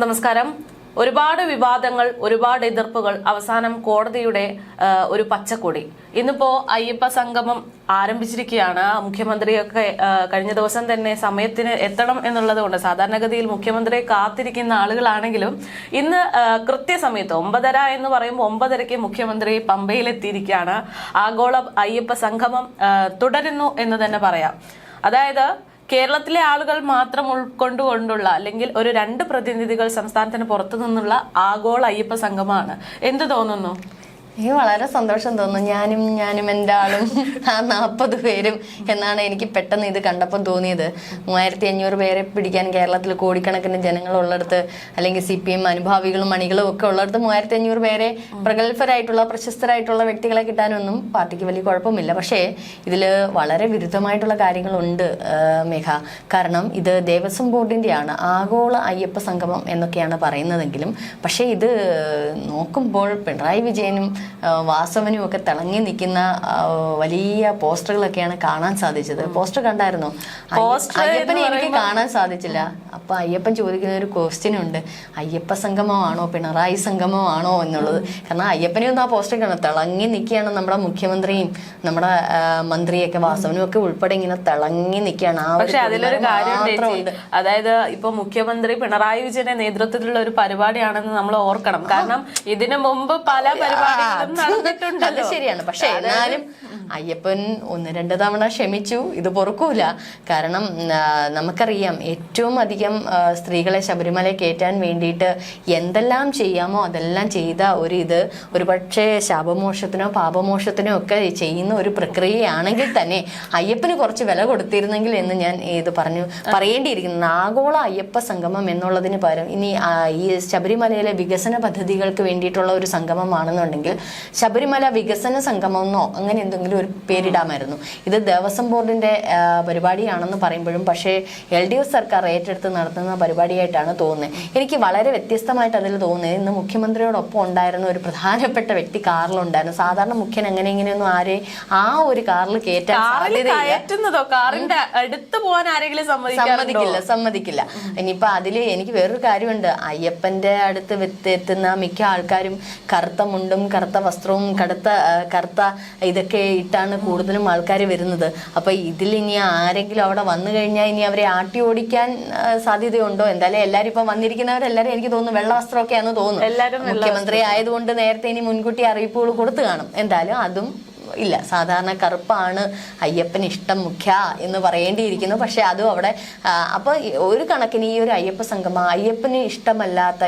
നമസ്കാരം. ഒരുപാട് വിവാദങ്ങൾ, ഒരുപാട് എതിർപ്പുകൾ, അവസാനം കോടതിയുടെ ഒരു പച്ചക്കൊടി. ഇന്നിപ്പോ അയ്യപ്പ സംഗമം ആരംഭിച്ചിരിക്കുകയാണ്. മുഖ്യമന്ത്രിയൊക്കെ കഴിഞ്ഞ ദിവസം തന്നെ സമയത്തിന് എത്തണം എന്നുള്ളത് കൊണ്ട് സാധാരണഗതിയിൽ മുഖ്യമന്ത്രിയെ കാത്തിരിക്കുന്ന ആളുകളാണെങ്കിലും ഇന്ന് കൃത്യസമയത്ത് 9:30 എന്ന് പറയുമ്പോൾ 9:30 മുഖ്യമന്ത്രി പമ്പയിലെത്തിയിരിക്കുകയാണ്. ആഗോള അയ്യപ്പ സംഗമം തുടരുന്നു എന്ന് തന്നെ പറയാം. അതായത് കേരളത്തിലെ ആളുകൾ മാത്രം ഉൾക്കൊണ്ടുകൊണ്ടുള്ള അല്ലെങ്കിൽ ഒരു 2 പ്രതിനിധികൾ സംസ്ഥാനത്തിന് പുറത്തു നിന്നുള്ള ആഗോള അയ്യപ്പ സംഗമമാണ്. എന്ത് തോന്നുന്നു? എനിക്ക് വളരെ സന്തോഷം തോന്നുന്നു. ഞാനും എൻ്റെ ആളും ആ 40 പേരും എന്നാണ് എനിക്ക് പെട്ടെന്ന് ഇത് കണ്ടപ്പോൾ തോന്നിയത്. 3500 പേരെ പിടിക്കാൻ കേരളത്തിൽ കോടിക്കണക്കിന് ജനങ്ങളുള്ളിടത്ത്, അല്ലെങ്കിൽ CPM അനുഭാവികളും മണികളും ഒക്കെ ഉള്ളിടത്ത് 3500 പേരെ പ്രഗത്ഭരായിട്ടുള്ള പ്രശസ്തരായിട്ടുള്ള വ്യക്തികളെ കിട്ടാനൊന്നും പാർട്ടിക്ക് വലിയ കുഴപ്പമില്ല. പക്ഷേ ഇതിൽ വളരെ വിരുദ്ധമായിട്ടുള്ള കാര്യങ്ങളുണ്ട് മേഘ. കാരണം ഇത് ദേവസ്വം ബോർഡിൻ്റെയാണ് ആഗോള അയ്യപ്പ സംഗമം എന്നൊക്കെയാണ് പറയുന്നതെങ്കിലും, പക്ഷേ ഇത് നോക്കുമ്പോൾ പിണറായി വിജയനും വാസവനും ഒക്കെ തിളങ്ങി നിൽക്കുന്ന വലിയ പോസ്റ്ററുകളൊക്കെയാണ് കാണാൻ സാധിച്ചത്. പോസ്റ്റർ കണ്ടായിരുന്നോ? അയ്യപ്പനെ എനിക്ക് കാണാൻ സാധിച്ചില്ല. അപ്പൊ അയ്യപ്പൻ ചോദിക്കുന്ന ഒരു ക്വസ്റ്റ്യൻ ഉണ്ട്, അയ്യപ്പ സംഗമമാണോ പിണറായി സംഗമമാണോ എന്നുള്ളത്. കാരണം അയ്യപ്പനെ ഒന്ന് ആ പോസ്റ്റർ കാണാം, തിളങ്ങി നിൽക്കുകയാണ്. നമ്മുടെ മുഖ്യമന്ത്രിയും നമ്മുടെ മന്ത്രിയൊക്കെ വാസവനും ഒക്കെ ഉൾപ്പെടെ ഇങ്ങനെ തിളങ്ങി നിൽക്കുകയാണ്. പക്ഷെ അതിലൊരു കാര്യമുണ്ട്, അതായത് ഇപ്പൊ മുഖ്യമന്ത്രി പിണറായി വിജയന്റെ നേതൃത്വത്തിലുള്ള ഒരു പരിപാടിയാണെന്ന് നമ്മൾ ഓർക്കണം. കാരണം ഇതിനു മുമ്പ് പല പരിപാടികളും അത് ശരിയാണ്. പക്ഷെ എന്നാലും അയ്യപ്പൻ 1-2 തവണ ക്ഷമിച്ചു. ഇത് പൊറുക്കൂല. കാരണം നമുക്കറിയാം, ഏറ്റവും അധികം സ്ത്രീകളെ ശബരിമല കയറ്റാൻ വേണ്ടിയിട്ട് എന്തെല്ലാം ചെയ്യാമോ അതെല്ലാം ചെയ്ത ഒരു പക്ഷേ ശാപമോക്ഷത്തിനോ പാപമോക്ഷത്തിനോ ഒക്കെ ചെയ്യുന്ന ഒരു പ്രക്രിയയാണെങ്കിൽ തന്നെ അയ്യപ്പന് കുറച്ച് വില കൊടുത്തിരുന്നെങ്കിൽ എന്ന് ഞാൻ ഇത് പറയേണ്ടിയിരിക്കുന്നു. ആഗോള അയ്യപ്പ സംഗമം എന്നുള്ളതിന് പകരം ഇനി ഈ ശബരിമലയിലെ വികസന പദ്ധതികൾക്ക് വേണ്ടിയിട്ടുള്ള ഒരു സംഗമമാണെന്നുണ്ടെങ്കിൽ ശബരിമല വികസന സംഗമമെന്നോ അങ്ങനെ എന്തെങ്കിലും ഒരു പേരിടാമായിരുന്നു. ഇത് ദേവസ്വം ബോർഡിന്റെ പരിപാടിയാണെന്ന് പറയുമ്പോഴും പക്ഷേ LDF സർക്കാർ ഏറ്റെടുത്ത് നടത്തുന്ന പരിപാടിയായിട്ടാണ് തോന്നുന്നത്. എനിക്ക് വളരെ വ്യത്യസ്തമായിട്ട് അതിൽ തോന്നുന്നത്, ഇന്ന് മുഖ്യമന്ത്രിയോടൊപ്പം ഉണ്ടായിരുന്ന ഒരു പ്രധാനപ്പെട്ട വ്യക്തി കാറിലുണ്ടായിരുന്നു. സാധാരണ മുഖ്യൻ എങ്ങനെ ഇങ്ങനെയൊന്നും ആരെ ആ ഒരു കാറിൽ കയറ്റാൻ സമ്മതിക്കില്ല. ഇനിയിപ്പോ അതില് എനിക്ക് വേറൊരു കാര്യമുണ്ട്. അയ്യപ്പന്റെ അടുത്ത് എത്തുന്ന മിക്ക ആൾക്കാരും കറുത്ത മുണ്ടും കറുത്ത വസ്ത്രവും കറുത്ത ഇതൊക്കെ ഇട്ടാണ് കൂടുതലും ആൾക്കാർ വരുന്നത്. അപ്പൊ ഇതിൽ ഇനി ആരെങ്കിലും അവിടെ വന്നു കഴിഞ്ഞാൽ ഇനി അവരെ ആട്ടി ഓടിക്കാൻ സാധ്യതയുണ്ടോ? എന്തായാലും എല്ലാരും ഇപ്പൊ വന്നിരിക്കുന്നവരെല്ലാരും എനിക്ക് തോന്നുന്നു വെള്ള വസ്ത്രമൊക്കെയാണെന്ന് തോന്നുന്നു. മുഖ്യമന്ത്രി ആയതുകൊണ്ട് നേരത്തെ ഇനി മുൻകൂട്ടി അറിയിപ്പുകൾ കൊടുത്തു കാണും. എന്തായാലും അതും ഇല്ല. സാധാരണ കറുപ്പാണ് അയ്യപ്പന് ഇഷ്ടം മുഖ്യ എന്ന് പറയേണ്ടിയിരിക്കുന്നു. പക്ഷെ അതും അവിടെ അപ്പൊ ഒരു കണക്കിന് ഈ ഒരു അയ്യപ്പ സംഗമം അയ്യപ്പന്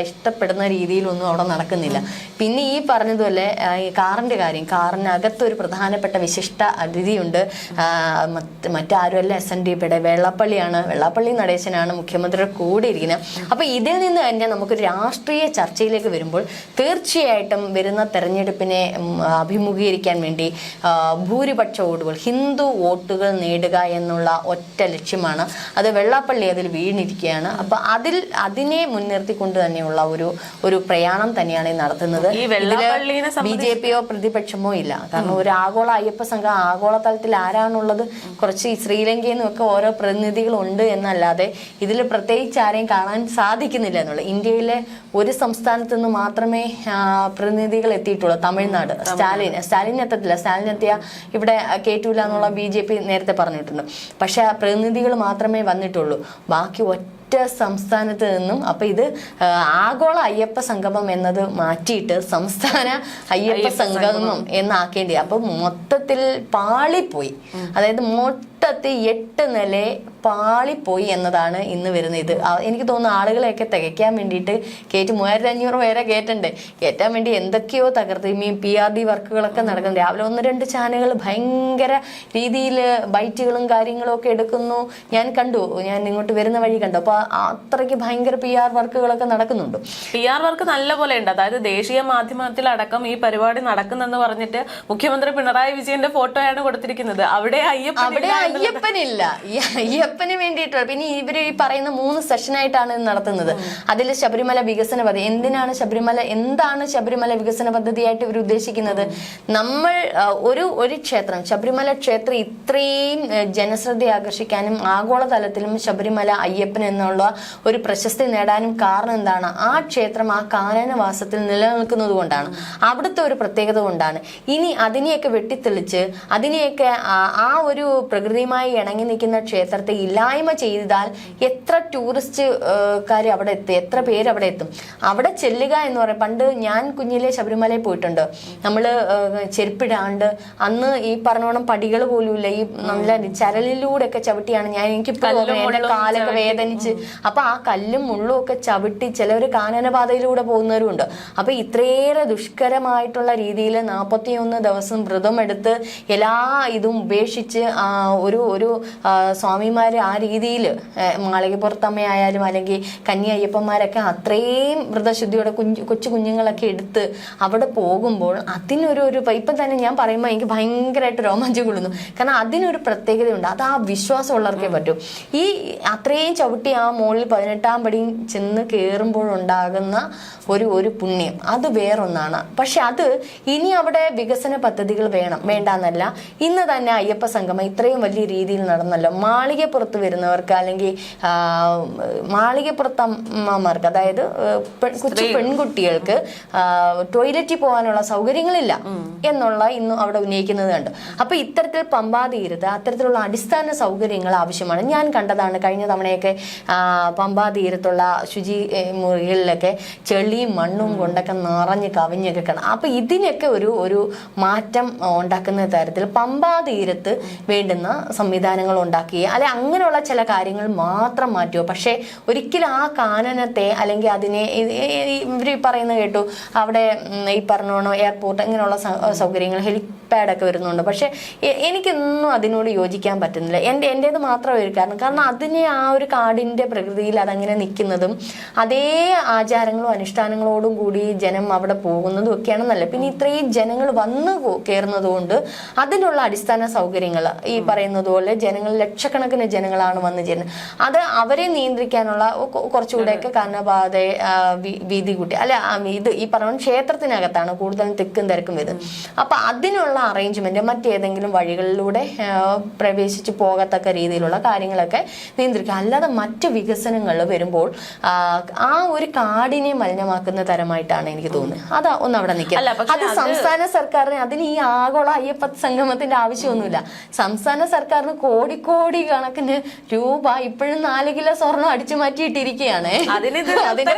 ഇഷ്ടപ്പെടുന്ന രീതിയിലൊന്നും അവിടെ നടക്കുന്നില്ല. പിന്നെ ഈ പറഞ്ഞതുപോലെ ഈ കാറിന്റെ കാര്യം, കാറിനകത്തൊരു പ്രധാനപ്പെട്ട വിശിഷ്ട അതിഥിയുണ്ട്. മറ്റാരുമല്ല, SNDPയുടെ വെള്ളാപ്പള്ളി നടേശനാണ് മുഖ്യമന്ത്രിയുടെ കൂടെ ഇരിക്കുന്നത്. അപ്പൊ ഇതിൽ നിന്ന് തന്നെ നമുക്കൊരു രാഷ്ട്രീയ ചർച്ചയിലേക്ക് വരുമ്പോൾ തീർച്ചയായിട്ടും വരുന്ന തെരഞ്ഞെടുപ്പിനെ അഭിമുഖീകരിക്കാൻ വേണ്ടി ഭൂരിപക്ഷ വോട്ടുകൾ, ഹിന്ദു വോട്ടുകൾ നേടുക എന്നുള്ള ഒറ്റ ലക്ഷ്യമാണ്. അത് വെള്ളാപ്പള്ളി അതിൽ വീണിരിക്കുകയാണ്. അപ്പൊ അതിനെ മുൻനിർത്തിക്കൊണ്ട് തന്നെയുള്ള ഒരു പ്രയാണം തന്നെയാണ് നടത്തുന്നത്. BJPയോ പ്രതിപക്ഷമോ ഇല്ല. കാരണം ഒരു ആഗോള അയ്യപ്പ സംഘം ആഗോള തലത്തിൽ ആരാണുള്ളത്? കുറച്ച് ശ്രീലങ്കയിൽ നിന്നൊക്കെ ഓരോ പ്രതിനിധികളുണ്ട് എന്നല്ലാതെ ഇതിൽ പ്രത്യേകിച്ച് ആരെയും കാണാൻ സാധിക്കുന്നില്ല എന്നുള്ള. ഇന്ത്യയിലെ ഒരു സംസ്ഥാനത്ത് നിന്ന് മാത്രമേ പ്രതിനിധികൾ എത്തിയിട്ടുള്ളൂ, തമിഴ്നാട്. സ്റ്റാലിൻ എത്തത്തില്ല. സ്റ്റാലിനെത്തിയ ഇവിടെ കേറ്റൂല എന്നുള്ള BJP നേരത്തെ പറഞ്ഞിട്ടുണ്ട്. പക്ഷെ ആ പ്രതിനിധികൾ മാത്രമേ വന്നിട്ടുള്ളൂ, ബാക്കി ഒറ്റ സംസ്ഥാനത്ത് നിന്നും. അപ്പൊ ഇത് ആഗോള അയ്യപ്പ സംഗമം എന്നത് മാറ്റിയിട്ട് സംസ്ഥാന അയ്യപ്പ സംഗമം എന്നാക്കേണ്ടി. അപ്പൊ മൊത്തത്തിൽ പാളിപ്പോയി. അതായത് മൊത്തത്തിൽ 8 നില പാളിപ്പോയി എന്നതാണ് ഇന്ന് വരുന്നത്. ഇത് എനിക്ക് തോന്നുന്നു ആളുകളെയൊക്കെ തികയ്ക്കാൻ വേണ്ടിയിട്ട് 3500 പേരെ കയറ്റാൻ വേണ്ടി എന്തൊക്കെയോ തകർത്ത് ഈ PRD വർക്കുകളൊക്കെ നടക്കുന്നു. രാവിലെ 1-2 ചാനലുകൾ ഭയങ്കര രീതിയിൽ ബൈറ്റുകളും കാര്യങ്ങളും ഒക്കെ എടുക്കുന്നു. ഞാൻ ഇങ്ങോട്ട് വരുന്ന വഴി കണ്ടു. അപ്പൊ അത്രയ്ക്ക് ഭയങ്കര PR വർക്കുകളൊക്കെ നടക്കുന്നുണ്ട്. PR വർക്ക് നല്ല പോലെ ഉണ്ട്. അതായത് ദേശീയ മാധ്യമത്തിലടക്കം ഈ പരിപാടി നടക്കുന്നെന്ന് പറഞ്ഞിട്ട് മുഖ്യമന്ത്രി പിണറായി വിജയന്റെ ഫോട്ടോയാണ് കൊടുത്തിരിക്കുന്നത്. അവിടെ അയ്യപ്പനില്ല. ഈ അയ്യപ്പന് വേണ്ടിയിട്ടുള്ള പിന്നെ ഇവര് ഈ പറയുന്ന 3 സെഷനായിട്ടാണ് ഇത് നടത്തുന്നത്. അതിൽ ശബരിമല വികസന പദ്ധതി എന്താണ് ശബരിമല വികസന പദ്ധതിയായിട്ട് ഇവർ ഉദ്ദേശിക്കുന്നത്? നമ്മൾ ഒരു ക്ഷേത്രം, ശബരിമല ക്ഷേത്രം ഇത്രയും ജനശ്രദ്ധ ആകർഷിക്കാനും ആഗോളതലത്തിലും ശബരിമല അയ്യപ്പൻ എന്നുള്ള ഒരു പ്രശസ്തി നേടാനും കാരണം എന്താണ്? ആ ക്ഷേത്രം ആ കാനനവാസത്തിൽ നിലനിൽക്കുന്നത് കൊണ്ടാണ്, അവിടുത്തെ ഒരു പ്രത്യേകത കൊണ്ടാണ്. ഇനി അതിനെയൊക്കെ വെട്ടിത്തെളിച്ച് അതിനെയൊക്കെ ആ ഒരു പ്രകൃതിയുമായി ഇണങ്ങി നിൽക്കുന്ന ക്ഷേത്രത്തെ ഇല്ലായ്മ ചെയ്താൽ എത്ര ടൂറിസ്റ്റുകാർ അവിടെ എത്തും, എത്ര പേര് അവിടെ എത്തും? അവിടെ ചെല്ലുക എന്ന് പറയും. പണ്ട് ഞാൻ കുഞ്ഞിലെ ശബരിമലയിൽ പോയിട്ടുണ്ട്. നമ്മള് ചെരുപ്പിടാണ്ട് അന്ന് ഈ പറഞ്ഞോണം പടികൾ പോലും ഇല്ല, ഈ നല്ല ചരലിലൂടെ ഒക്കെ ചവിട്ടിയാണ് എന്റെ കാലൊക്കെ വേദനിച്ച്. അപ്പൊ ആ കല്ലും മുള്ളും ഒക്കെ ചവിട്ടി ചിലവർ കാനനപാതയിലൂടെ പോകുന്നവരുണ്ട്. അപ്പൊ ഇത്രയേറെ ദുഷ്കരമായിട്ടുള്ള രീതിയിൽ 41 ദിവസം വ്രതമെടുത്ത് എല്ലാ ഇതും ഉപേക്ഷിച്ച് ഒരു സ്വാമിമാര് ആ രീതിയിൽ മാളികപ്പുറത്തമ്മയായാലും അല്ലെങ്കിൽ കന്നി അയ്യപ്പന്മാരൊക്കെ അത്രയും വ്രതശുദ്ധിയോടെ കൊച്ചു കുഞ്ഞുങ്ങളൊക്കെ എടുത്ത് അവിടെ പോകുമ്പോൾ അതിനൊരു ഇപ്പം തന്നെ ഞാൻ പറയുമ്പോൾ എനിക്ക് ഭയങ്കരമായിട്ട് രോമാഞ്ചം കൊള്ളുന്നു. കാരണം അതിനൊരു പ്രത്യേകതയുണ്ട്. അത് ആ വിശ്വാസമുള്ളവർക്കേ പറ്റൂ. ഈ അത്രയും ചവിട്ടി ആ മുകളിൽ 18ാം പടിയും ചെന്ന് കയറുമ്പോഴുണ്ടാകുന്ന ഒരു പുണ്യം അത് വേറൊന്നാണ്. പക്ഷെ അത് ഇനി അവിടെ വികസന പദ്ധതികൾ വേണ്ടെന്നല്ല. ഇന്ന് തന്നെ അയ്യപ്പ സംഗമം ഇത്രയും വലിയ രീതിയിൽ നടന്നല്ലോ. മാളികപ്പുറത്ത് വരുന്നവർക്ക് അല്ലെങ്കിൽ മാളികപ്പുറത്ത് അമ്മമാർക്ക്, അതായത് കൊച്ചു പെൺകുട്ടികൾക്ക് ടോയ്ലറ്റിൽ പോകാനുള്ള സൗകര്യങ്ങളില്ല എന്നുള്ള ഇന്നും അവിടെ ഉന്നയിക്കുന്നത് കണ്ട്. അപ്പൊ ഇത്തരത്തിൽ പമ്പാ തീരത്ത് അത്തരത്തിലുള്ള അടിസ്ഥാന സൗകര്യങ്ങൾ ആവശ്യമാണ്. ഞാൻ കണ്ടതാണ് കഴിഞ്ഞ തവണയൊക്കെ പമ്പാ തീരത്തുള്ള ശുചി മുറികളിലൊക്കെ ചെളിയും മണ്ണും കൊണ്ടൊക്കെ നിറഞ്ഞ് കവിഞ്ഞൊക്കെ കാണാം. അപ്പൊ ഇതിനൊക്കെ ഒരു മാറ്റം ഉണ്ടാക്കുന്ന തരത്തിൽ പമ്പാ തീരത്ത് വേണ്ടുന്ന സംവിധാനങ്ങൾ ഉണ്ടാക്കി അല്ലെ അങ്ങനെയുള്ള ചില കാര്യങ്ങൾ മാത്രം മാറ്റുമോ. പക്ഷെ ഒരിക്കലും ആ കാനനത്തെ അല്ലെങ്കിൽ അതിനെ ഇവർ പറയുന്നത് കേട്ടു അവിടെ ഈ പറഞ്ഞോണോ എയർപോർട്ട് ഇങ്ങനെയുള്ള സൗകര്യങ്ങൾ ഹെലിപാഡൊക്കെ വരുന്നുണ്ട്. പക്ഷെ എനിക്കൊന്നും അതിനോട് യോജിക്കാൻ പറ്റുന്നില്ല. എൻ്റേത് മാത്രമേ ഒരു കാരണം അതിനെ ആ ഒരു കാടിൻ്റെ പ്രകൃതിയിൽ അതങ്ങനെ നിൽക്കുന്നതും അതേ ആചാരങ്ങളും അനുഷ്ഠാനങ്ങളോടും കൂടി ജനം അവിടെ പോകുന്നതും ഒക്കെയാണെന്നല്ല. പിന്നെ ഇത്രയും ജനങ്ങൾ വന്ന് കയറുന്നത് കൊണ്ട് അതിനുള്ള അടിസ്ഥാന സൗകര്യങ്ങൾ ഈ പറയുന്നത് പോലെ ലക്ഷക്കണക്കിന് ജനങ്ങളാണ് വന്നു ചേരുന്നത്. അത് അവരെ നിയന്ത്രിക്കാനുള്ള കുറച്ചുകൂടെയൊക്കെ കാനനപാത വീതി കൂട്ടി അല്ലെ ഇത് ഈ പറഞ്ഞ ക്ഷേത്രത്തിനകത്താണ് കൂടുതലും തിക്കും തിരക്കും വരുന്നത്. അപ്പൊ അതിനുള്ള അറേഞ്ച്മെന്റ് മറ്റേതെങ്കിലും വഴികളിലൂടെ പ്രവേശിച്ച് പോകത്തക്ക രീതിയിലുള്ള കാര്യങ്ങളൊക്കെ നിയന്ത്രിക്കുക. അല്ലാതെ മറ്റ് വികസനങ്ങൾ വരുമ്പോൾ ആ ഒരു കാടിനെ മലിനമാക്കുന്ന തരമായിട്ടാണ് എനിക്ക് തോന്നുന്നത്. അത് ഒന്ന് അവിടെ നിൽക്കുക. അത് സംസ്ഥാന സർക്കാരിന് അതിന് ഈ ആഗോള അയ്യപ്പ സംഗമത്തിന്റെ ആവശ്യമൊന്നുമില്ല. സംസ്ഥാന സർക്കാരിന് കോടി കണക്കിന് രൂപ ഇപ്പോഴും 4 കിലോ സ്വർണം അടിച്ചു മാറ്റിയിട്ടിരിക്കുകയാണ്. അതിന്റെ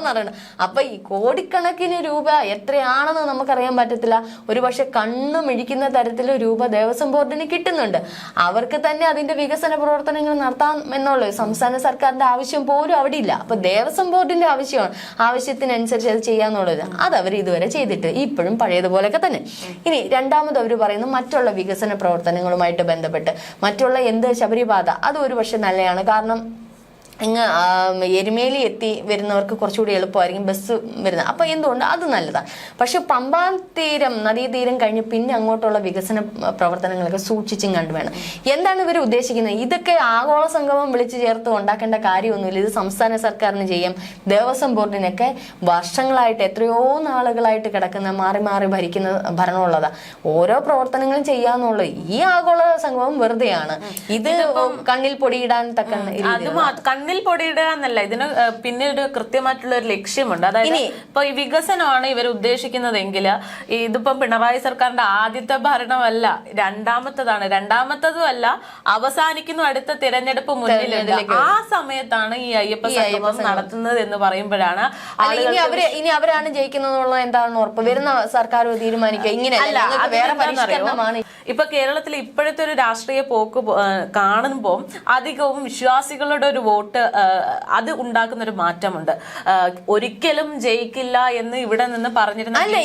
പറയണം. അപ്പൊ ഈ കോടിക്കണക്കിന് രൂപ എത്രയാണെന്ന് നമുക്കറിയാൻ പറ്റത്തില്ല. ഒരുപക്ഷെ കണ്ണു മിഴിക്കുന്ന തരത്തിൽ രൂപ ദേവസ്വം ബോർഡിന് കിട്ടുന്നുണ്ട്. അവർക്ക് തന്നെ അതിന്റെ വികസന പ്രവർത്തനങ്ങൾ നടത്താം എന്നുള്ളത് സംസ്ഥാന സർക്കാരിന്റെ ആവശ്യം പോലും അവിടെ ഇല്ല. അപ്പൊ ദേവസ്വം ബോർഡിന്റെ ആവശ്യത്തിനനുസരിച്ച് അത് ചെയ്യാന്നുള്ളത് അത് അവർ ഇതുവരെ ചെയ്തിട്ട് ഇപ്പോഴും പഴയതുപോലെയൊക്കെ തന്നെ. ഇനി രണ്ടാമത് അവർ പറയുന്നു മറ്റുള്ള വികസന പ്രവർത്തനങ്ങളുമായിട്ട് ബന്ധപ്പെട്ട് മറ്റുള്ള ശബരിപാത അത് ഒരു പക്ഷെ നല്ലതാണ്. കാരണം ഇങ്ങ് എരുമേലി എത്തി വരുന്നവർക്ക് കുറച്ചുകൂടി എളുപ്പമായിരിക്കും ബസ് വരുന്നത്. അപ്പൊ എന്തുകൊണ്ട് അത് നല്ലതാണ്. പക്ഷെ പമ്പാ തീരം നദീതീരം കഴിഞ്ഞ് പിന്നെ അങ്ങോട്ടുള്ള വികസന പ്രവർത്തനങ്ങളൊക്കെ സൂക്ഷിച്ചും കണ്ടു വേണം. എന്താണ് ഇവർ ഉദ്ദേശിക്കുന്നത്? ഇതൊക്കെ ആഗോള സംഗമം വിളിച്ചു ചേർത്ത് ഉണ്ടാക്കേണ്ട കാര്യമൊന്നുമില്ല. ഇത് സംസ്ഥാന സർക്കാരിന് ചെയ്യാം. ദേവസ്വം ബോർഡിനൊക്കെ വർഷങ്ങളായിട്ട് എത്രയോ നാളുകളായിട്ട് കിടക്കുന്ന മാറി ഭരിക്കുന്ന ഭരണമുള്ളതാ. ഓരോ പ്രവർത്തനങ്ങളും ചെയ്യാന്നുള്ളത്. ഈ ആഗോള സംഗമം വെറുതെയാണ്. ഇത് കണ്ണിൽ പൊടിയിടാൻ തക്ക പൊടിയിടുക എന്നല്ല, ഇതിന് പിന്നീട് കൃത്യമായിട്ടുള്ള ഒരു ലക്ഷ്യമുണ്ട്. അതായത് ഇപ്പൊ ഈ വികസനമാണ് ഇവർ ഉദ്ദേശിക്കുന്നതെങ്കിൽ ഇതിപ്പം പിണറായി സർക്കാരിന്റെ ആദ്യത്തെ ഭരണമല്ല, രണ്ടാമത്തതും അല്ല, അവസാനിക്കുന്നു അടുത്ത തിരഞ്ഞെടുപ്പ് മുന്നിലുണ്ട്. ആ സമയത്താണ് ഈ അയ്യപ്പ സംഗമം നടത്തുന്നത് എന്ന് പറയുമ്പോഴാണ് ഇനി അവരാണ് ജയിക്കുന്നതെന്നുള്ള എന്താണെന്ന് ഉറപ്പ് വരുന്ന സർക്കാർ തീരുമാനിക്കുക. ഇങ്ങനെ ഇപ്പൊ കേരളത്തിൽ ഇപ്പോഴത്തെ ഒരു രാഷ്ട്രീയ പോക്ക് കാണുമ്പോൾ അധികവും വിശ്വാസികളുടെ ഒരു വോട്ട് വോട്ട് അത് ഉണ്ടാക്കുന്ന ഒരു മാറ്റമുണ്ട്. ഒരിക്കലും ജയിക്കില്ല എന്ന് ഇവിടെ നിന്ന് പറഞ്ഞിരുന്ന അല്ല,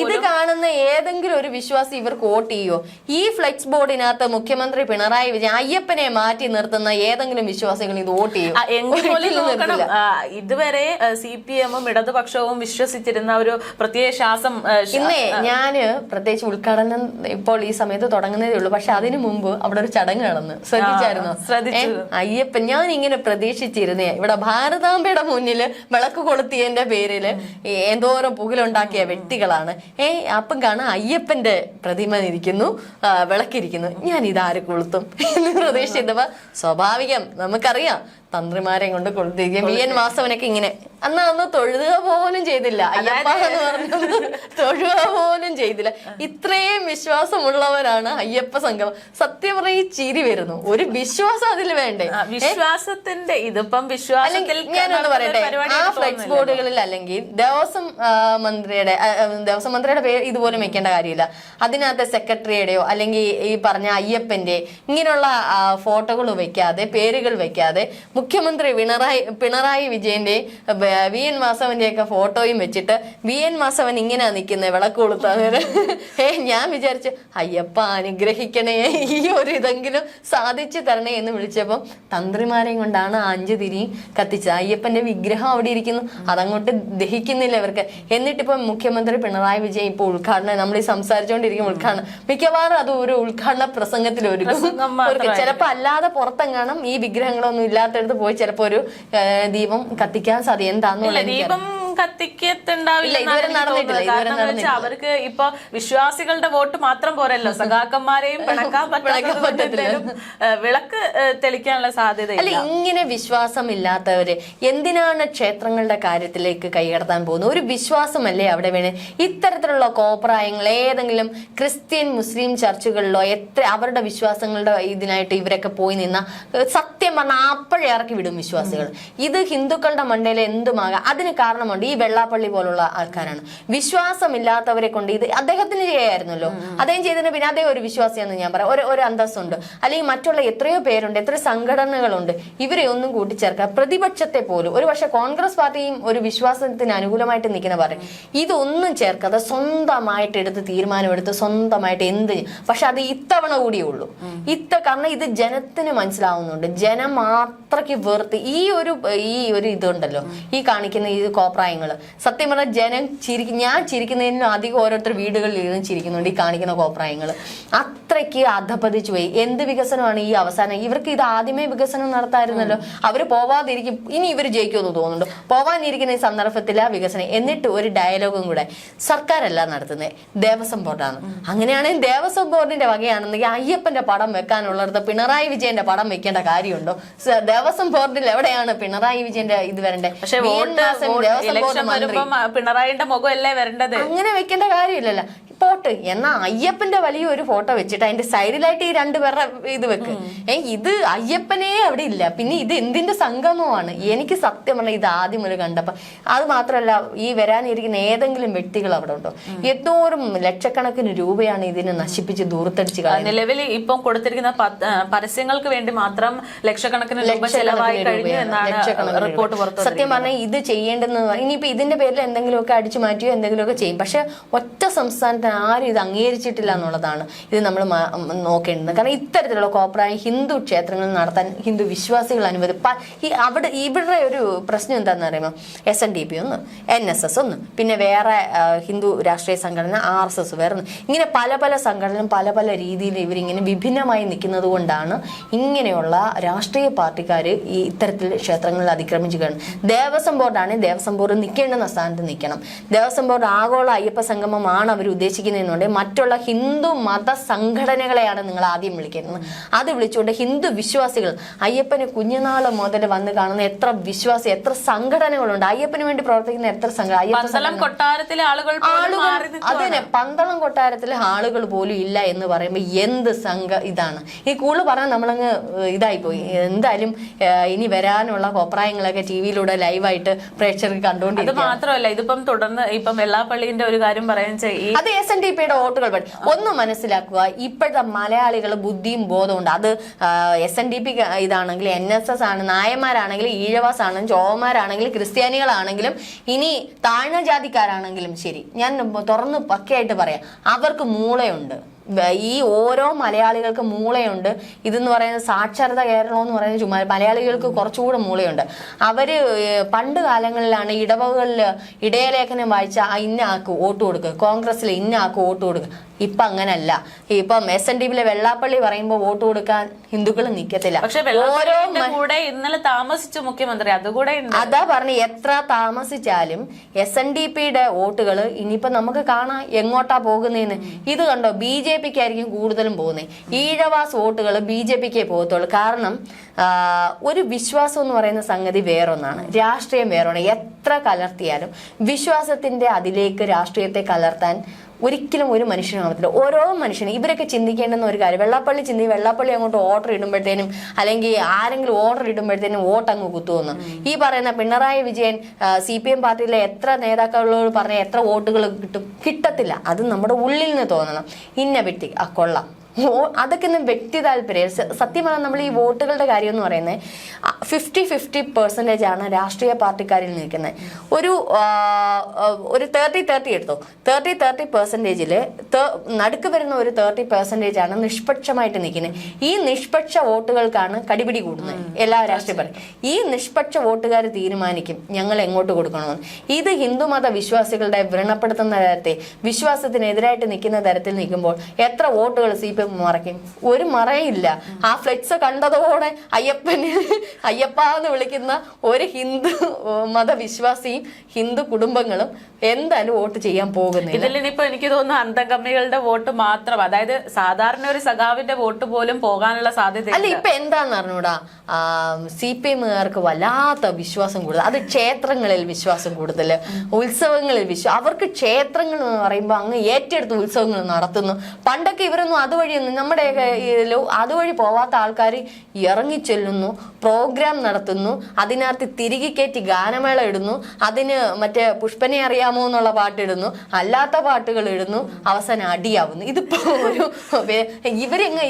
ഇത് കാണുന്ന ഏതെങ്കിലും ഒരു വിശ്വാസി ഇവർക്ക് വോട്ട് ചെയ്യോ? ഈ ഫ്ലെക്സ് ബോർഡിനകത്ത് മുഖ്യമന്ത്രി പിണറായി വിജയൻ അയ്യപ്പനെ മാറ്റി നിർത്തുന്ന ഏതെങ്കിലും വിശ്വാസികൾ ഇത് വോട്ട് ചെയ്യും? ഇതുവരെ CPM-ഉം ഇടതുപക്ഷവും വിശ്വസിച്ചിരുന്ന ഒരു പ്രത്യേക ശ്വാസം. ഇന്നേ ഞാന് പ്രത്യേകിച്ച് ഉദ്ഘാടനം ഇപ്പോൾ ഈ സമയത്ത് തുടങ്ങുന്നതേ ഉള്ളൂ, പക്ഷെ അതിനു മുമ്പ് അവിടെ ഒരു ചടങ്ങ് നടന്നു, ശ്രദ്ധിച്ചായിരുന്നോ? അയ്യപ്പൻ ഞാൻ ഇങ്ങനെ പ്രതീക്ഷിച്ചിരുന്നേ, ഇവിടെ ഭാരതാംബയുടെ മുന്നിൽ വിളക്ക് കൊളുത്തിയതിന്റെ പേരില് എന്തോരം പുകലുണ്ടാക്കിയ വ്യക്തികളാണ്. അപ്പം കാണാൻ അയ്യപ്പന്റെ പ്രതിമ ഇരിക്കുന്നു, വിളക്കിരിക്കുന്നു. ഞാൻ ഇതാര് കൊളുത്തും എന്ന് പ്രതീക്ഷിച്ചപ്പോ സ്വാഭാവികം നമുക്കറിയാം തന്ത്രിമാരെയും കൊണ്ട് കൊളുത്തിരിക്കും. VN വാസവനൊക്കെ ഇങ്ങനെ അന്ന് തൊഴുക പോലും ചെയ്തില്ല, അയ്യപ്പ എന്ന് പറഞ്ഞത് തൊഴുക പോലും ചെയ്തില്ല. ഇത്രയും വിശ്വാസമുള്ളവരാണ് അയ്യപ്പ സംഘം. സത്യം പറഞ്ഞ ചിരി വരുന്നു. ഒരു വിശ്വാസം അതിൽ വേണ്ടേ? വിശ്വാസത്തിന്റെ ഇതിപ്പം വിശ്വാസത്തിൽ ഞാനൊന്ന് പറയട്ടെ, ആ ഫ്ലെക്സ് ബോർഡുകളിൽ അല്ലെങ്കിൽ ദേവസ്വം മന്ത്രിയുടെ പേര് ഇതുപോലും വെക്കേണ്ട കാര്യമില്ല. അതിനകത്ത് സെക്രട്ടറിയുടെയോ അല്ലെങ്കിൽ ഈ പറഞ്ഞ അയ്യപ്പന്റെ ഇങ്ങനെയുള്ള ഫോട്ടോകൾ വെക്കാതെ, പേരുകൾ വെക്കാതെ മുഖ്യമന്ത്രി പിണറായി വിജയന്റെ VN വാസവന്റെ ഒക്കെ ഫോട്ടോയും വെച്ചിട്ട് VN വാസവൻ ഇങ്ങനെ നിൽക്കുന്നത് വിളക്ക് കൊളുത്താതെ. ഞാൻ വിചാരിച്ചു അയ്യപ്പ അനുഗ്രഹിക്കണേ, ഈ ഒരു ഇതെങ്കിലും സാധിച്ചു തരണേ എന്ന് വിളിച്ചപ്പം തന്ത്രിമാരെയും കൊണ്ടാണ് 5 തിരിയും കത്തിച്ചത്. അയ്യപ്പന്റെ വിഗ്രഹം അവിടെ ഇരിക്കുന്നു, അതങ്ങോട്ട് ദഹിക്കുന്നില്ല ഇവർക്ക്. എന്നിട്ടിപ്പോ മുഖ്യമന്ത്രി പിണറായി വിജയൻ ഇപ്പൊ ഉദ്ഘാടനം, നമ്മൾ ഈ സംസാരിച്ചുകൊണ്ടിരിക്കും ഉദ്ഘാടനം, മിക്കവാറും അത് ഒരു ഉദ്ഘാടന പ്രസംഗത്തിൽ ചിലപ്പോ അല്ലാതെ പുറത്തെങ്ങാനും ഈ വിഗ്രഹങ്ങളൊന്നും ഇല്ലാത്തടത്ത് പോയി ചിലപ്പോ ഒരു ദീപം കത്തിക്കാൻ സാധ്യത. എന്താന്ന് ദീപം കത്തിക്കത്തുണ്ടാവില്ല. അവർക്ക് ഇപ്പൊ വിശ്വാസികളുടെ വോട്ട് മാത്രം പോരല്ലോ, സഖാക്കന്മാരെയും പിണക്കാൻ പറ്റാത്തതും വിളക്ക് തെളിക്കാനുള്ള സാധ്യത. അല്ല, ഇങ്ങനെ വിശ്വാസമില്ലാത്തവര് എന്തിനാണ് ക്ഷേത്രങ്ങളുടെ കാര്യത്തിലേക്ക് കൈകടത്താൻ പോകുന്നത്? ഒരു വിശ്വാസമല്ലേ അവിടെ വേണേ? ഇത്തരത്തിലുള്ള കോപ്രായങ്ങൾ ഏതെങ്കിലും ക്രിസ്ത്യൻ മുസ്ലിം ചർച്ചുകളിലോ അവരുടെ വിശ്വാസങ്ങളുടെ ഇതിനായിട്ട് ഇവരൊക്കെ പോയി നിന്ന സത്യം പറഞ്ഞാൽ അപ്പോഴേ ഇറക്കി വിടും വിശ്വാസികൾ. ഇത് ഹിന്ദുക്കളുടെ മണ്ടയിൽ എന്തുമാകാം. അതിന് കാരണമുണ്ട്. ഈ വെള്ളാപ്പള്ളി പോലുള്ള ആൾക്കാരാണ്. വിശ്വാസമില്ലാത്തവരെ കൊണ്ട് ഇത് അദ്ദേഹത്തിന് ചെയ്യായിരുന്നല്ലോ, അദ്ദേഹം ചെയ്തതിന് പിന്നെ അദ്ദേഹം ഒരു വിശ്വാസിയാന്ന് ഞാൻ പറയാം. ഒരു അന്തസ്സുണ്ട്. അല്ലെങ്കിൽ മറ്റുള്ള എത്രയോ പേരുണ്ട്, എത്രയോ സംഘടനകളുണ്ട്, ഇവരെ ഒന്നും കൂട്ടിച്ചേർക്കുക. പ്രതിപക്ഷത്തെ പോലും ഒരു പക്ഷെ കോൺഗ്രസ് പാർട്ടിയും ഒരു വിശ്വാസത്തിന് അനുകൂലമായിട്ട് നിൽക്കുന്ന പറയും, ഇതൊന്നും ചേർക്കാതെ സ്വന്തമായിട്ട് എടുത്ത് തീരുമാനമെടുത്ത് സ്വന്തമായിട്ട് എന്ത്. പക്ഷെ അത് ഇത്തവണ കൂടിയേ ഉള്ളൂ. കാരണം ഇത് ജനത്തിന് മനസ്സിലാവുന്നുണ്ട്. ജനം അത്രയ്ക്ക് വെറുത്ത് ഈ ഒരു ഇതുണ്ടല്ലോ, ഈ കാണിക്കുന്ന ഈ കോപ്രായങ്ങൾ. സത്യം പറഞ്ഞാൽ ജനം ഞാൻ ചിരിക്കുന്നതിനും അധികം ഓരോരുത്തർ വീടുകളിൽ ഇരുന്ന് ചിരിക്കുന്നുണ്ട് ഈ കാണിക്കുന്ന കോപ്രായങ്ങൾ. അത്രയ്ക്ക് അധപതിച്ചു പോയി. എന്ത് വികസനമാണ് ഈ അവസാനം? ഇവർക്ക് ഇത് ആദ്യമേ വികസനം നടത്തായിരുന്നല്ലോ. അവര് പോവാതിരിക്കും, ഇനി ഇവർ ജയിക്കുമെന്ന് തോന്നുന്നുണ്ട്. പോവാനിരിക്കുന്ന ഈ സന്ദർഭത്തിലാ വികസനം. എന്നിട്ട് ഒരു ഡയലോഗും കൂടെ, സർക്കാരല്ല നടത്തുന്നത്, ദേവസ്വം ബോർഡാണ്. അങ്ങനെയാണെങ്കിൽ ദേവസ്വം ബോർഡിന്റെ വകയാണെന്നെങ്കിൽ അയ്യപ്പന്റെ പടം വെക്കാനുള്ളിടത്ത് പിണറായി വിജയന്റെ പടം വെക്കേണ്ട കാര്യമുണ്ടോ? ദേവസ്വം ബോർഡിൽ എവിടെയാണ് പിണറായി വിജയന്റെ ഇത് വരണ്ടേ? പിണറായിന്റെ മുഖമല്ലേ വരേണ്ടത്? അങ്ങനെ വെക്കേണ്ട കാര്യമില്ലല്ലോ. പോട്ട് എന്നാ അയ്യപ്പന്റെ വലിയൊരു ഫോട്ടോ വെച്ചിട്ട് അതിന്റെ സൈഡിലായിട്ട് ഈ 2 പേരുടെ ഇത് വെക്ക്. ഇത് അയ്യപ്പനെ അവിടെ ഇല്ല, പിന്നെ ഇത് എന്തിന്റെ സംഗമമാണ്? എനിക്ക് സത്യം പറഞ്ഞാൽ ഇത് ആദ്യം മുതൽ കണ്ടപ്പോ, അത് മാത്രമല്ല ഈ വരാനിരിക്കുന്ന ഏതെങ്കിലും വ്യക്തികൾ അവിടെ ഉണ്ടോ? എന്തോരം ലക്ഷക്കണക്കിന് രൂപയാണ് ഇതിനെ നശിപ്പിച്ച് ദൂർത്തടിച്ച് കളയുന്നത്. നിലവിൽ ഇപ്പം കൊടുത്തിരിക്കുന്ന പരസ്യങ്ങൾക്ക് വേണ്ടി മാത്രം ലക്ഷക്കണക്കിന് രൂപ ചെലവായി കഴിഞ്ഞു എന്നാണ് റിപ്പോർട്ട് പുറത്തു. സത്യം പറഞ്ഞാൽ ഇത് ചെയ്യേണ്ടെന്ന് ഇനിയിപ്പോ ഇതിന്റെ പേരിൽ എന്തെങ്കിലുമൊക്കെ അടിച്ചു മാറ്റിയോ എന്തെങ്കിലുമൊക്കെ ചെയ്യും. പക്ഷെ ഒറ്റ സംസ്ഥാനത്ത് ആരും ഇത് അംഗീകരിച്ചിട്ടില്ല എന്നുള്ളതാണ് ഇത് നമ്മൾ നോക്കേണ്ടത്. കാരണം ഇത്തരത്തിലുള്ള കോപ്രായം ഹിന്ദു ക്ഷേത്രങ്ങളിൽ നടത്താൻ ഹിന്ദു വിശ്വാസികൾ ഇവിടെ ഒരു പ്രശ്നം എന്താണെന്ന് അറിയുമോ? SNDP ഒന്ന്, NSS ഒന്ന്, പിന്നെ വേറെ ഹിന്ദു രാഷ്ട്രീയ സംഘടന RSS വേറെ, ഇങ്ങനെ പല സംഘടനകളും പല രീതിയിൽ ഇവരിങ്ങനെ വിഭിന്നമായി നിൽക്കുന്നത് കൊണ്ടാണ് ഇങ്ങനെയുള്ള രാഷ്ട്രീയ പാർട്ടിക്കാർ ഈ ഇത്തരത്തിൽ ക്ഷേത്രങ്ങളിൽ അതിക്രമിച്ചു കാണും. ദേവസ്വം ബോർഡാണെങ്കിൽ ദേവസ്വം ബോർഡ് നിൽക്കേണ്ടുന്ന സ്ഥാനത്ത് നിൽക്കണം. ദേവസ്വം ബോർഡ് ആഗോള അയ്യപ്പ സംഗമമാണ് അവർ ഉദ്ദേശിക്കുന്നത്. മറ്റുള്ള ഹിന്ദു മത സംഘടനകളെയാണ് നിങ്ങൾ ആദ്യം വിളിക്കുന്നത്. അത് വിളിച്ചുകൊണ്ട് ഹിന്ദു വിശ്വാസികൾ, അയ്യപ്പന് കുഞ്ഞുനാള് മുതൽ വന്ന് കാണുന്ന എത്ര എത്ര സംഘടനകളുണ്ട്, അയ്യപ്പന് വേണ്ടി പ്രവർത്തിക്കുന്ന എത്ര കൊട്ടാരത്തിലെ ആളുകൾ, അതിന് പന്തളം കൊട്ടാരത്തിലെ ആളുകൾ പോലും ഇല്ല എന്ന് പറയുമ്പോൾ എന്ത് ഇതാണ് ഈ കൂടുതൽ പറഞ്ഞാൽ നമ്മളങ്ങ് ഇതായിപ്പോയി. എന്തായാലും ഇനി വരാനുള്ള കോപ്രായങ്ങളൊക്കെ ടിവിയിലൂടെ ലൈവായിട്ട് പ്രേക്ഷകർക്ക് കണ്ടുകൊണ്ടിരിക്കും. അത് മാത്രമല്ല, ഇതിപ്പം തുടർന്ന് ഇപ്പം വെള്ളാപ്പള്ളിന്റെ ഒരു കാര്യം പറയാൻ അത് SNDPയുടെ വോട്ടുകൾ ഒന്ന് മനസ്സിലാക്കുക. ഇപ്പോഴത്തെ മലയാളികൾ ബുദ്ധിയും ബോധമുണ്ട്. അത് SNDP ഇതാണെങ്കിൽ, NSS ആണ്, നായന്മാരാണെങ്കിലും, ഈഴവാസ് ആണെങ്കിലും, ചോവന്മാരാണെങ്കിലും, ക്രിസ്ത്യാനികളാണെങ്കിലും, ഇനി താഴ്ന്ന ജാതിക്കാരാണെങ്കിലും ശരി, ഞാൻ തുറന്ന് പക്കയായിട്ട് പറയാം, അവർക്ക് മൂളയുണ്ട്. ഈ ഓരോ മലയാളികൾക്ക് മൂളയുണ്ട്. ഇതെന്ന് പറയുന്നത് സാക്ഷരത കേരളം എന്ന് പറയുന്നത് ചുമ്മാ, മലയാളികൾക്ക് കുറച്ചുകൂടെ മൂളയുണ്ട്. അവര് പണ്ട് കാലങ്ങളിലാണ് ഇടവകളിൽ ഇടയലേഖനം വായിച്ച ഇന്ന ആക്ക് വോട്ട് കൊടുക്കുക, കോൺഗ്രസിൽ ഇന്ന ആക്ക് വോട്ട് കൊടുക്കുക. ഇപ്പൊ അങ്ങനല്ല. ഇപ്പം SNDPയിലെ വെള്ളാപ്പള്ളി പറയുമ്പോൾ വോട്ട് കൊടുക്കാൻ ഹിന്ദുക്കൾ നിൽക്കത്തില്ല. പക്ഷെ ഓരോ കൂടെ ഇന്നലെ താമസിച്ചു മുഖ്യമന്ത്രി, അതുകൂടെ അതാ പറഞ്ഞു, എത്ര താമസിച്ചാലും SNDPയുടെ വോട്ടുകൾ ഇനിയിപ്പോ നമുക്ക് കാണാം എങ്ങോട്ടാ പോകുന്നതെന്ന്. ഇത് കണ്ടോ, BJPക്ക് ആയിരിക്കും കൂടുതലും പോകുന്നത്. ഈഴവാസ് വോട്ടുകൾ BJPക്കേ പോകത്തുള്ളൂ. കാരണം ഒരു വിശ്വാസം എന്ന് പറയുന്ന സംഗതി വേറൊന്നാണ്, രാഷ്ട്രീയം വേറൊന്നാണ്. എത്ര കലർത്തിയാലും വിശ്വാസത്തിന്റെ അതിലേക്ക് രാഷ്ട്രീയത്തെ കലർത്താൻ ഒരിക്കലും ഒരു മനുഷ്യനാകത്തില്ല. ഓരോ മനുഷ്യനും ഇവരൊക്കെ ചിന്തിക്കേണ്ടുന്ന ഒരു കാര്യം, വെള്ളാപ്പള്ളി അങ്ങോട്ട് ഓർഡർ ഇടുമ്പോഴത്തേനും, അല്ലെങ്കിൽ ആരെങ്കിലും ഓർഡർ ഇടുമ്പോഴത്തേനും വോട്ട് അങ്ങ് കുത്തുവന്നു. ഈ പറയുന്ന പിണറായി വിജയൻ CPM പാർട്ടിയിലെ എത്ര നേതാക്കളോട് പറഞ്ഞ എത്ര വോട്ടുകൾ കിട്ടത്തില്ല. അത് നമ്മുടെ ഉള്ളിൽ നിന്ന് തോന്നണം, ഇന്ന വ്യക്തി കൊള്ളാം. അതൊക്കെ ഇന്ന് വ്യക്തി താല്പര്യം. സത്യമാണ്, നമ്മൾ ഈ വോട്ടുകളുടെ കാര്യം എന്ന് പറയുന്നത് 50-50% ആണ് രാഷ്ട്രീയ പാർട്ടിക്കാരിൽ നിൽക്കുന്നത്. ഒരു 30-30 എടുത്തോ, 30-30% നടുക്ക് വരുന്ന ഒരു 30% ആണ് നിഷ്പക്ഷമായിട്ട് നിൽക്കുന്നത്. ഈ നിഷ്പക്ഷ വോട്ടുകൾക്കാണ് കടിപിടി കൂടുന്നത് എല്ലാ രാഷ്ട്രീയ പാർട്ടി. ഈ നിഷ്പക്ഷ വോട്ടുകാർ തീരുമാനിക്കും ഞങ്ങൾ എങ്ങോട്ട് കൊടുക്കണമെന്ന്. ഇത് ഹിന്ദുമത വിശ്വാസികളുടെ വ്രണപ്പെടുത്തുന്ന തരത്തിൽ, വിശ്വാസത്തിനെതിരായിട്ട് നിൽക്കുന്ന തരത്തിൽ നിൽക്കുമ്പോൾ എത്ര വോട്ടുകൾ CPM മറയ്ക്കും? ഒരു മറയില്ല. ആ ഫ്ലെക്സ് കണ്ടതോടെ അയ്യപ്പ എന്ന് വിളിക്കുന്ന ഒരു ഹിന്ദു മതവിശ്വാസിയും ഹിന്ദു കുടുംബങ്ങളും എന്തായാലും വോട്ട് ചെയ്യാൻ പോകുന്നില്ല. ഇതിലിനിപ്പോ എനിക്ക് തോന്നുന്നു അന്തംകമ്മികളുടെ വോട്ട് മാത്രം, അതായത് സാധാരണ ഒരു സഖാവിന്റെ വോട്ട് പോലും പോകാനുള്ള സാധ്യത അല്ല. ഇപ്പൊ എന്താന്ന് അറിഞ്ഞൂടാ, CPMകാർക്ക് വല്ലാത്ത വിശ്വാസം കൂടുതൽ. അത് ക്ഷേത്രങ്ങളിൽ വിശ്വാസം കൂടുതൽ, ഉത്സവങ്ങളിൽ അവർക്ക് ക്ഷേത്രങ്ങൾ എന്ന് പറയുമ്പോൾ അങ്ങ് ഏറ്റെടുത്ത് ഉത്സവങ്ങൾ നടത്തുന്നു. പണ്ടൊക്കെ ഇവരൊന്നും അതുവഴി നമ്മുടെയൊക്കെ അതുവഴി പോവാത്ത ആൾക്കാർ ഇറങ്ങിച്ചെല്ലുന്നു, പ്രോഗ്രാം നടത്തുന്നു, അതിനകത്ത് തിരികെ കയറ്റി ഗാനമേള ഇടുന്നു, അതിന് മറ്റേ പുഷ്പനെ അറിയാമോ എന്നുള്ള പാട്ടിടുന്നു, അല്ലാത്ത പാട്ടുകൾ ഇടുന്നു, അവസാനം അടിയാവുന്നു. ഇതിപ്പോ ഒരു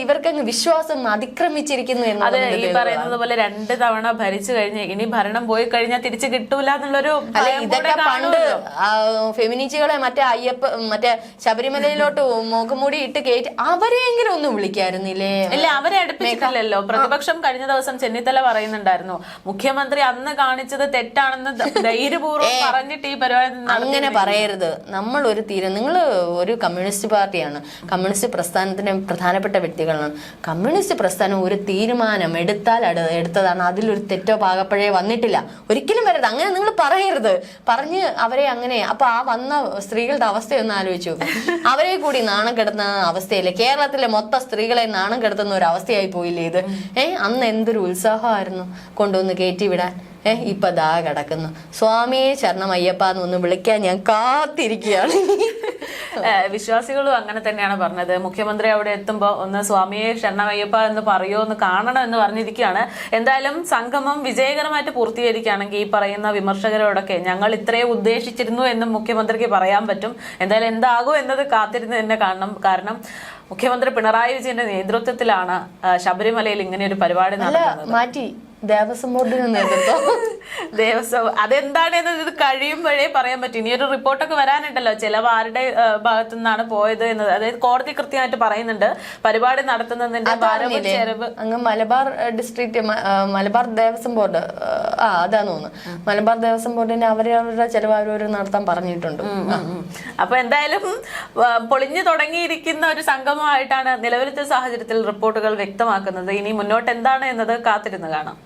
ഇവർക്കങ്ങ് വിശ്വാസം അതിക്രമിച്ചിരിക്കുന്നു എന്ന് ഈ പറയുന്നത് പോലെ 2 തവണ ഭരിച്ചു കഴിഞ്ഞ് ഇനി ഭരണം പോയി കഴിഞ്ഞാൽ തിരിച്ചു കിട്ടൂല എന്നുള്ളൊരു. ഇതൊക്കെ പണ്ട് ഫെമിനിസ്റ്റുകളെ മറ്റേ ശബരിമലയിലോട്ട് മുഖംമൂടി ഇട്ട് കയറ്റി അവരെങ്കിലും ഒന്നും വിളിക്കായിരുന്നില്ലേ? ഇല്ല, അവരെ അടുപ്പിച്ചിട്ടില്ലല്ലോ. പ്രതിപക്ഷം കഴിഞ്ഞ ദിവസം ചെന്നിത്തല പറയുന്നുണ്ടായിരുന്നു, മുഖ്യമന്ത്രി അന്ന് കാണിച്ചത് തെറ്റാണെന്ന് ധൈര്യപൂർവ്വം പറഞ്ഞിട്ട് ഈ പരിപാടി. അങ്ങനെ പറയരുത്. നമ്മൾ ഒരു നിങ്ങൾ ഒരു കമ്മ്യൂണിസ്റ്റ് പാർട്ടിയാണ്, കമ്മ്യൂണിസ്റ്റ് പ്രസ്ഥാനത്തിന് പ്രധാനപ്പെട്ട വ്യക്തികളാണ്. കമ്മ്യൂണിസ്റ്റ് പ്രസ്ഥാനം ഒരു തീരുമാനം എടുത്തതാണ്, അതിലൊരു തെറ്റോ പാകപ്പഴയോ വന്നിട്ടില്ല. ഒരിക്കലും വരരുത്. അങ്ങനെ നിങ്ങൾ പറയരുത്. പറഞ്ഞ് അവരെ അങ്ങനെ അപ്പൊ ആ വന്ന സ്ത്രീകളുടെ അവസ്ഥയൊന്ന് ആലോചിച്ചു. അവരെ കൂടി നാണം കെടുന്ന അവസ്ഥയില്ലേ? കേരളത്തിലെ മൊത്തം സ്ത്രീകളെ നാണം കെടുത്തുന്ന ഒരു അവസ്ഥയായി പോയില്ലേ ഇത്? അന്ന് എന്തൊരു ഉത്സാഹമായിരുന്നു കൊണ്ടുവന്ന് കയറ്റി വിടാൻ. ഇപ്പൊ ദാ കിടക്കുന്നു. സ്വാമിയെ ശരണം അയ്യപ്പ എന്നൊന്ന് വിളിക്കാൻ ഞാൻ കാത്തിരിക്കുകയാണ്. വിശ്വാസികളും അങ്ങനെ തന്നെയാണ് പറഞ്ഞത്. മുഖ്യമന്ത്രി അവിടെ എത്തുമ്പോൾ ഒന്ന് സ്വാമിയെ ശരണമയ്യപ്പ എന്ന് പറയോ എന്ന് കാണണം എന്ന് പറഞ്ഞിരിക്കുകയാണ്. എന്തായാലും സംഗമം വിജയകരമായിട്ട് പൂർത്തീകരിക്കുകയാണെങ്കിൽ ഈ പറയുന്ന വിമർശകരോടൊക്കെ ഞങ്ങൾ ഇത്രയും ഉദ്ദേശിച്ചിരുന്നു എന്നും മുഖ്യമന്ത്രിക്ക് പറയാൻ പറ്റും. എന്തായാലും എന്താകും എന്നത് കാത്തിരുന്ന് തന്നെ കാണണം. കാരണം മുഖ്യമന്ത്രി പിണറായി വിജയന്റെ നേതൃത്വത്തിലാണ് ശബരിമലയിൽ ഇങ്ങനെ ഒരു പരിപാടി നടത്തുന്നത്. മാറ്റി ദേവസ്വം ബോർഡിന് നേതൃത്വം. ദേവസ്വം അതെന്താണെന്ന് ഇത് കഴിയുമ്പോഴേ പറയാൻ പറ്റും. ഇനിയൊരു റിപ്പോർട്ടൊക്കെ വരാനുണ്ടല്ലോ, ചിലവ് ആരുടെ ഭാഗത്തു നിന്നാണ് പോയത് എന്നത്. അതായത് കോടതി കൃത്യമായിട്ട് പറയുന്നുണ്ട് പരിപാടി നടത്തുന്നതിന്റെ ചെലവ്. അങ്ങ് മലബാർ ഡിസ്ട്രിക്ട് മലബാർ ദേവസ്വം ബോർഡ് അതാന്ന് തോന്നുന്നു. മലബാർ ദേവസ്വം ബോർഡിന് അവരവരുടെ ചെലവ് അവർ നടത്താൻ പറഞ്ഞിട്ടുണ്ട്. അപ്പൊ എന്തായാലും പൊളിഞ്ഞു തുടങ്ങിയിരിക്കുന്ന ഒരു സംഗമമായിട്ടാണ് നിലവിലത്തെ സാഹചര്യത്തിൽ റിപ്പോർട്ടുകൾ വ്യക്തമാക്കുന്നത്. ഇനി മുന്നോട്ട് എന്താണ് എന്നത് കാത്തിരുന്ന് കാണാം.